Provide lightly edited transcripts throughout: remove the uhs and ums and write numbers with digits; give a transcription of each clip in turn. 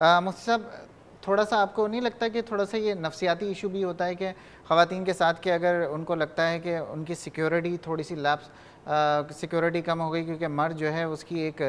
मुफ्ती साहब, थोड़ा सा आपको नहीं लगता कि थोड़ा सा ये नफसियाती इशू भी होता है कि ख़वातीन के साथ कि अगर उनको लगता है कि उनकी सिक्योरिटी थोड़ी सी लैप्स सिक्योरिटी कम हो गई, क्योंकि मर्द जो है उसकी एक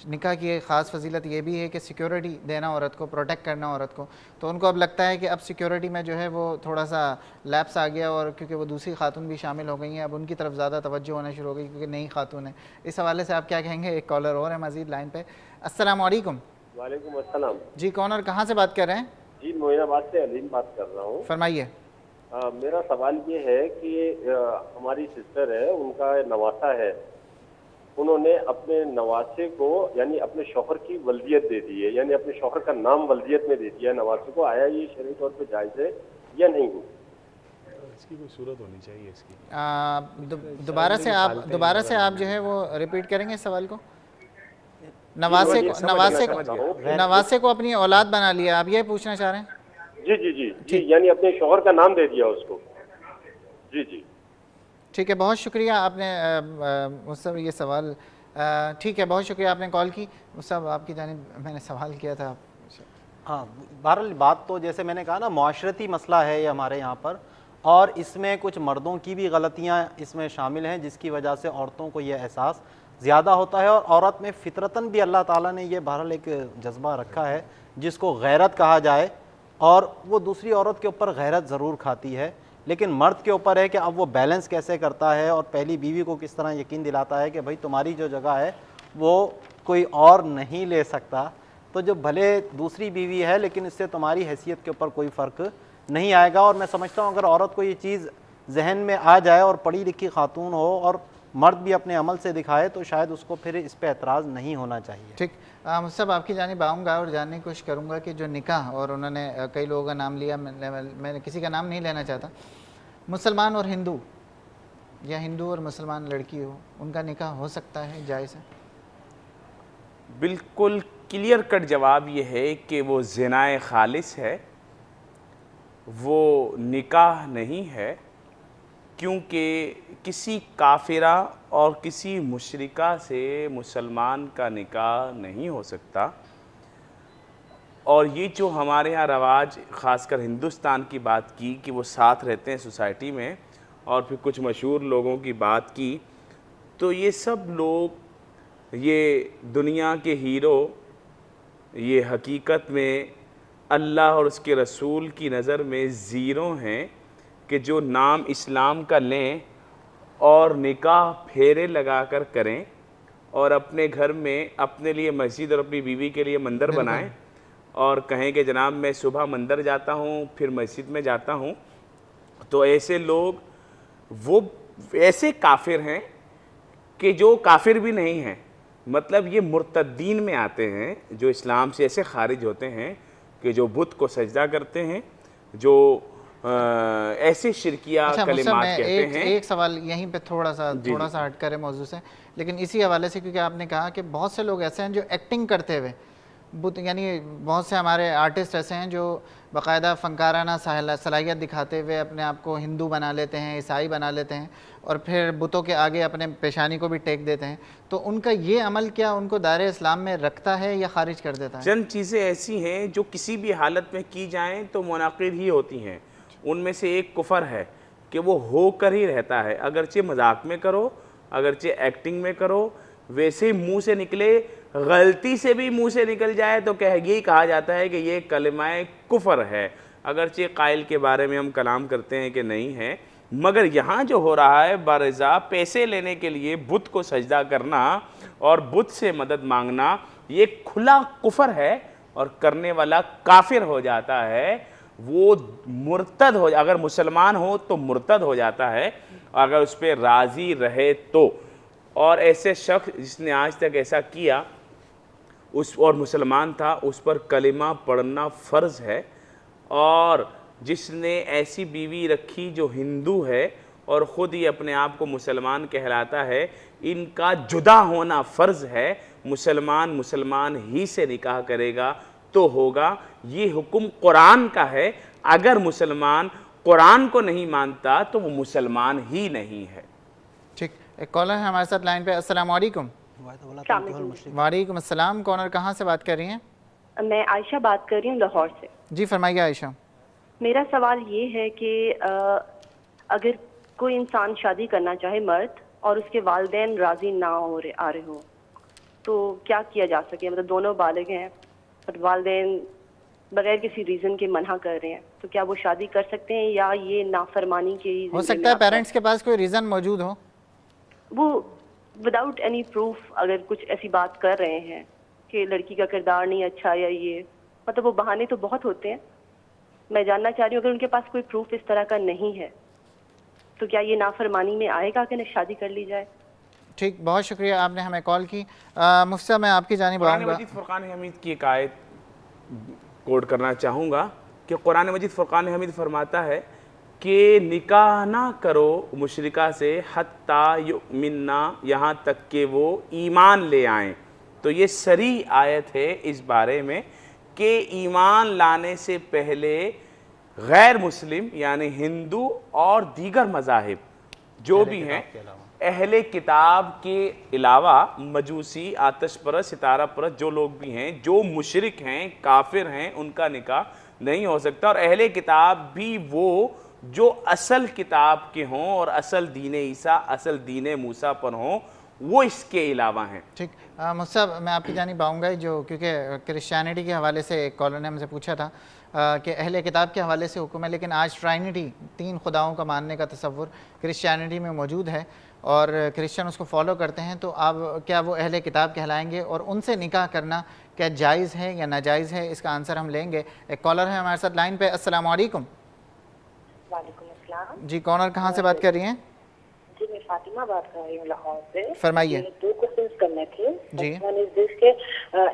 निकाह की एक ख़ास फजीलत ये भी है कि सिक्योरिटी देना औरत को, प्रोटेक्ट करना औरत को, तो उनको अब लगता है कि अब सिक्योरिटी में जो है वो थोड़ा सा लैप्स आ गया, और क्योंकि वो दूसरी खातून भी शामिल हो गई हैं, अब उनकी तरफ ज़्यादा तवज्जो होना शुरू हो गई क्योंकि नई खातून है। इस हवाले से आप क्या कहेंगे? एक कॉलर और है मज़ीद लाइन पे। अस्सलाम वालेकुम। वालेकुम अस्सलाम। जी, कौन और कहाँ से बात कर रहे हैं? जी, मोइनाबाद से अलीम बात कर रहा हूँ। फरमाइए। मेरा सवाल ये है कि हमारी सिस्टर है, उनका नवासा है। उन्होंने अपने नवासे को यानी अपने शौहर की वल्दियत दे दी है, यानी अपने शौहर का नाम वल्दियत में दे दिया है नवासे को। आया ये शरई तौर पे जायज़ है या नहीं? इसकी कोई सूरत होनी चाहिए इसकी। दोबारा से आप जो है वो रिपीट करेंगे इस सवाल को। नवासे को अपनी औलाद बना लिया, आप ये पूछना चाह रहे हैं? जी जी जी जी, यानी अपने शौहर का नाम दे दिया उसको। जी जी, ठीक है, बहुत शुक्रिया आपने मुझसे ये सवाल, ठीक है, बहुत शुक्रिया आपने कॉल की। सब आपकी जानिब मैंने सवाल किया था। हाँ, बहरहाल बात तो जैसे मैंने कहा ना, माशरती मसला है ये हमारे यहाँ पर, और इसमें कुछ मर्दों की भी गलतियाँ इसमें शामिल हैं जिसकी वजह से औरतों को ये एहसास ज़्यादा होता है। और औरत में फितरतन भी अल्लाह ताला ने ये बहरहाल एक जज्बा रखा है जिसको गैरत कहा जाए, और वो दूसरी औरत के ऊपर गैरत ज़रूर खाती है, लेकिन मर्द के ऊपर है कि अब वो बैलेंस कैसे करता है और पहली बीवी को किस तरह यकीन दिलाता है कि भाई तुम्हारी जो जगह है वो कोई और नहीं ले सकता। तो जो भले दूसरी बीवी है लेकिन इससे तुम्हारी हैसियत के ऊपर कोई फ़र्क नहीं आएगा। और मैं समझता हूँ अगर औरत को ये चीज़ जहन में आ जाए और पढ़ी लिखी खातून हो और मर्द भी अपने अमल से दिखाए तो शायद उसको फिर इस पर एतराज़ नहीं होना चाहिए। ठीक, सब आपकी जानिब आऊँगा और जानने की कोशिश करूँगा कि जो निकाह, और उन्होंने कई लोगों का नाम लिया, मैं किसी का नाम नहीं लेना चाहता, मुसलमान और हिंदू या हिंदू और मुसलमान लड़की हो, उनका निकाह हो सकता है, जायज़ है? बिल्कुल क्लियर कट जवाब ये है कि वो ज़िनाए खालिस है, वो निकाह नहीं है, क्योंकि किसी काफिरा और किसी मुशरिका से मुसलमान का निकाह नहीं हो सकता। और ये जो हमारे यहाँ रवाज, ख़ासकर हिंदुस्तान की बात की कि वो साथ रहते हैं सोसाइटी में, और फिर कुछ मशहूर लोगों की बात की, तो ये सब लोग, ये दुनिया के हीरो, ये हकीकत में अल्लाह और उसके रसूल की नज़र में ज़ीरो हैं कि जो नाम इस्लाम का लें और निकाह फेरे लगा कर करें और अपने घर में अपने लिए मस्जिद और अपनी बीवी के लिए मंदिर बनाएं और कहें कि जनाब मैं सुबह मंदिर जाता हूँ फिर मस्जिद में जाता हूँ। तो ऐसे लोग वो ऐसे काफिर हैं कि जो काफिर भी नहीं हैं, मतलब ये मुर्तद्दीन में आते हैं, जो इस्लाम से ऐसे खारिज होते हैं कि जो बुत को सजदा करते हैं, जो ऐसे शिरकिया कलिमात कहते हैं। एक सवाल यहीं पे थोड़ा सा हटकर है मौजू से, लेकिन इसी हवाले से, क्योंकि आपने कहा कि बहुत से लोग ऐसे हैं जो एक्टिंग करते हुए बुत, यानी बहुत से हमारे आर्टिस्ट ऐसे हैं जो बाकायदा फ़नकाराना सलाहियत दिखाते हुए अपने आप को हिंदू बना लेते हैं, ईसाई बना लेते हैं, और फिर बुतों के आगे अपने पेशानी को भी टेक देते हैं। तो उनका ये अमल क्या उनको दायरे इस्लाम में रखता है या खारिज कर देता है? चंद चीज़ें ऐसी हैं जो किसी भी हालत में की जाएँ तो मुनाकिद ही होती हैं। उनमें से एक कुफर है कि वो होकर ही रहता है, अगरचे मजाक में करो, अगरचे एक्टिंग में करो, वैसे ही मुंह से निकले, गलती से भी मुंह से निकल जाए तो यही कहा जाता है कि ये कलिमाए कुफर है, अगरचे कायल के बारे में हम कलाम करते हैं कि नहीं है। मगर यहाँ जो हो रहा है बारज़ा पैसे लेने के लिए बुत को सजदा करना और बुत से मदद मांगना, ये खुला कुफर है और करने वाला काफिर हो जाता है, वो मुर्तद हो, अगर मुसलमान हो तो मुर्तद हो जाता है, अगर उस पर राज़ी रहे तो। और ऐसे शख्स जिसने आज तक ऐसा किया उस और मुसलमान था, उस पर कलिमा पढ़ना फ़र्ज़ है। और जिसने ऐसी बीवी रखी जो हिंदू है और ख़ुद ही अपने आप को मुसलमान कहलाता है, इनका जुदा होना फ़र्ज़ है। मुसलमान ही से निकाह करेगा तो होगा। ये हुक्म कुरान का है, अगर मुसलमान कुरान को नहीं मानता तो वो मुसलमान ही नहीं है। ठीक, एक कॉलर है हमारे साथ लाइन पे। अस्सलाम वालेकुम। वालेकुम अस्सलाम, कौन और कहाँ से बात कर रही हैं? मैं आयशा बात कर रही हूँ लाहौर से। जी फरमाइए आयशा। मेरा सवाल ये है कि अगर कोई इंसान शादी करना चाहे मर्द और उसके वालिदैन राजी ना आ रहे हो तो क्या किया जा सके? मतलब दोनों बालिग हैं और वालिदैन बगैर किसी रीज़न के मना कर रहे हैं, तो क्या वो शादी कर सकते हैं या ये नाफरमानी के ही हो ज़िम्मे सकता है में आता पेरेंट्स के पास कोई रीज़न मौजूद हो। वो विदाउट एनी प्रूफ अगर कुछ ऐसी बात कर रहे हैं कि लड़की का किरदार नहीं अच्छा या ये, मतलब वो बहाने तो बहुत होते हैं। मैं जानना चाह रही हूँ अगर उनके पास कोई प्रूफ इस तरह का नहीं है तो क्या ये नाफरमानी में आएगा कि न शादी कर ली जाए? ठीक, बहुत शुक्रिया आपने हमें कॉल की। मुफ्ती साहब मैं आपकी जानिब कुरान आऊँगा। मजीद फुरकान हमीद की एक आयत कोड करना चाहूँगा कि कुरान मजीद फुरकान हमीद फरमाता है कि निकाह ना करो मुशरिका से हत्ता युमिन्ना, यहाँ तक कि वो ईमान ले आएँ। तो ये सरी आयत है इस बारे में कि ईमान लाने से पहले गैर मुस्लिम यानी हिंदू और दीगर मज़ाहिब जो भी हैं, अहले किताब के अलावा मजूसी, आतिश परस्त, सितारा परस्त जो लोग भी हैं, जो मुशरिक हैं, काफिर हैं, उनका निकाह नहीं हो सकता। और अहले किताब भी वो जो असल किताब के हों और असल दीन ईसा, असल दीन मूसा पर हों, वो इसके अलावा हैं। ठीक, मुफ्ती साहब मैं आपकी जानिब आऊँगा जो, क्योंकि क्रिश्चियनिटी के हवाले से एक कॉलर ने हमसे पूछा था कि अहले किताब के हवाले से हुक्म है, लेकिन आज ट्राइनिटी, 3 खुदाओं का मानने का तसव्वुर क्रिश्चियनिटी में मौजूद है और क्रिश्चियन उसको फॉलो करते हैं, तो अब क्या वो अहले किताब कहलाएंगे और उनसे निकाह करना क्या जायज़ है या नाजायज़ है? इसका आंसर हम लेंगे। एक कॉलर है हमारे साथ लाइन पे। अस्सलाम वालेकुम। वालेकुम अस्सलाम। जी, कौन और कहाँ से बात कर रही हैं? जी मैं फातिमा बात कर रही हूँ लाहौर से। फरमाइए। 2 क्वेश्चंस करने थे जी। जिसके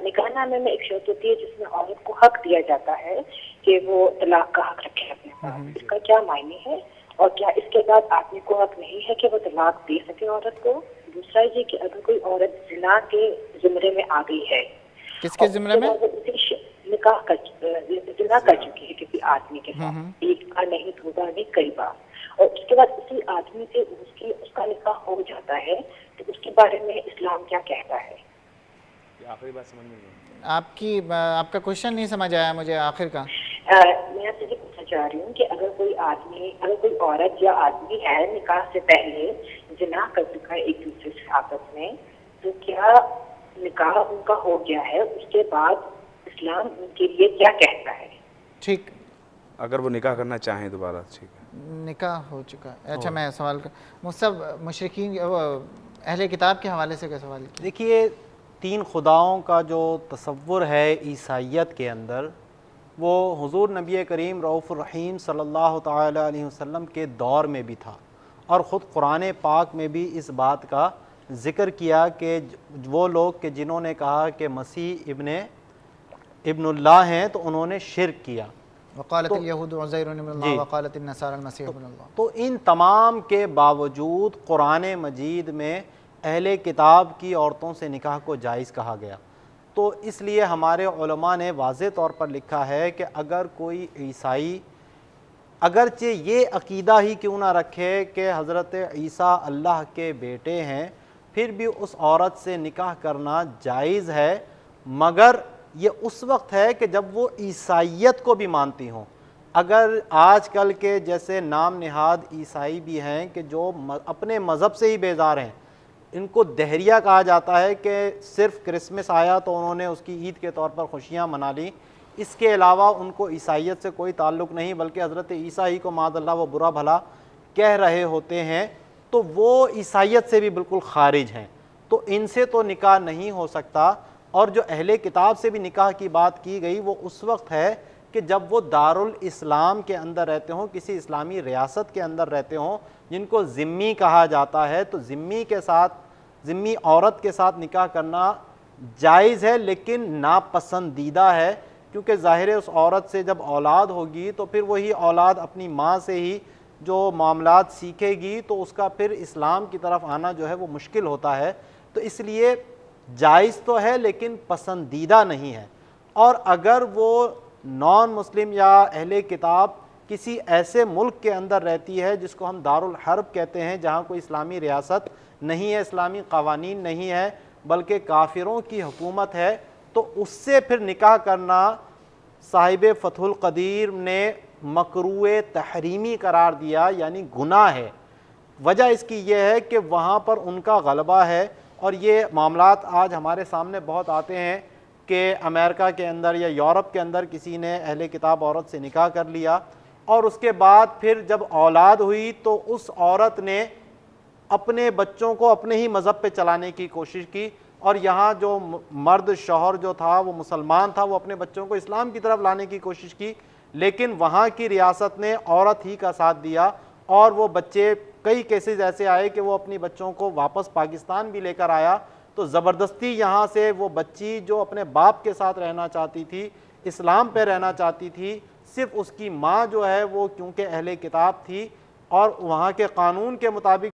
निकाहनामे में एक शर्त होती है जिसमें औरत को हक दिया जाता है कि वो तलाक का हक रखे अपने पास, इसका क्या मायने है और क्या इसके बाद आदमी को हक नहीं है कि वो तलाक दे सके औरत को? दूसरा ये कि अगर कोई औरत जिना के ज़ुमरे में आ गई है, किसके ज़ुमरे में? निकाह कर जिना कर चुकी है किसी आदमी के साथ, एक बार नहीं, 2 बार नहीं, कई बार, और उसके बाद उसी आदमी से उसका निकाह हो जाता है, तो उसके बारे में इस्लाम क्या कहता है? आखिरी बात समझ में नहीं। आपका क्वेश्चन नहीं समझ आया मुझे आखिर का। मैं आपसे ये पूछना चाह रही हूँ कि अगर कोई औरत या आदमी है निकाह से पहले जिना कर चुका है एक दूसरे से आपस में, तो क्या निकाह उनका हो गया है, उसके बाद इस्लाम उनके लिए क्या कहता है? ठीक, अगर वो निकाह करना चाहें दोबारा, ठीक है, निकाह हो चुका है। अच्छा, मैं सवाल कर मुझसे मुशरिकीन अहले किताब के हवाले से क्या सवाल किया? देखिए, 3 खुदाओं का जो तसव्वुर है ईसाइयत के अंदर, वो हुजूर नबी करीम रऊफ़ुर रहीम सल्लल्लाहु ताला अलैहि वसल्लम के दौर में भी था और ख़ुद कुरान पाक में भी इस बात का ज़िक्र किया कि वो लोग कि जिन्होंने कहा कि मसीह इब्नुल्लाह हैं तो उन्होंने शिर्क किया। तो इन तमाम के बावजूद कुरान मजीद में अहले किताब की औरतों से निकाह को जायज़ कहा गया। तो इसलिए हमारे उलमा ने वाज़े तौर पर लिखा है कि अगर कोई ईसाई अगरचे ये अकीदा ही क्यों ना रखे कि हज़रत ईसा अल्लाह के बेटे हैं, फिर भी उस औरत से निकाह करना जायज़ है, मगर ये उस वक्त है कि जब वो ईसाइयत को भी मानती हों। अगर आजकल के जैसे नाम निहाद ईसाई भी हैं कि जो अपने मज़हब से ही बेजार हैं, इनको दहरिया कहा जाता है कि सिर्फ़ क्रिसमस आया तो उन्होंने उसकी ईद के तौर पर खुशियाँ मना ली, इसके अलावा उनको ईसाइयत से कोई ताल्लुक़ नहीं, बल्कि हज़रत ईसा ही को मादअल्लाह वो बुरा भला कह रहे होते हैं, तो वो ईसाइयत से भी बिल्कुल खारिज हैं। तो इनसे तो निकाह नहीं हो सकता। और जो अहले किताब से भी निकाह की बात की गई वो उस वक्त है कि जब वो दारुल इस्लाम के अंदर रहते हों, किसी इस्लामी रियासत के अंदर रहते हों, जिनको ज़िम्मी कहा जाता है। तो ज़िम्मी औरत के साथ निकाह करना जायज़ है, लेकिन नापसंदीदा है, क्योंकि ज़ाहिर है उस औरत से जब औलाद होगी तो फिर वही औलाद अपनी माँ से ही जो मामलात सीखेगी, तो उसका फिर इस्लाम की तरफ आना जो है वो मुश्किल होता है। तो इसलिए जायज़ तो है लेकिन पसंदीदा नहीं है। और अगर वो नॉन मुस्लिम या अहले किताब किसी ऐसे मुल्क के अंदर रहती है जिसको हम दारुल हर्ब कहते हैं, जहाँ कोई इस्लामी रियासत नहीं है, इस्लामी क़वानीन नहीं है, बल्कि काफिरों की हुकूमत है, तो उससे फिर निकाह करना साहिब फतहुल कदीर ने मकरूए तहरीमी करार दिया, यानी गुनाह है। वजह इसकी यह है कि वहाँ पर उनका गलबा है, और ये मामलात आज हमारे सामने बहुत आते हैं कि अमेरिका के अंदर या यूरोप के अंदर किसी ने अहले किताब औरत से निकाह कर लिया, और उसके बाद फिर जब औलाद हुई तो उस औरत ने अपने बच्चों को अपने ही मज़हब पे चलाने की कोशिश की, और यहाँ जो मर्द शौहर जो था वो मुसलमान था, वो अपने बच्चों को इस्लाम की तरफ लाने की कोशिश की, लेकिन वहाँ की रियासत ने औरत ही का साथ दिया, और वो बच्चे, कई केसेस ऐसे आए कि वो अपनी बच्चों को वापस पाकिस्तान भी लेकर आया। तो ज़बरदस्ती यहाँ से वो बच्ची जो अपने बाप के साथ रहना चाहती थी, इस्लाम पे रहना चाहती थी, सिर्फ उसकी माँ जो है वो क्योंकि अहले किताब थी और वहाँ के कानून के मुताबिक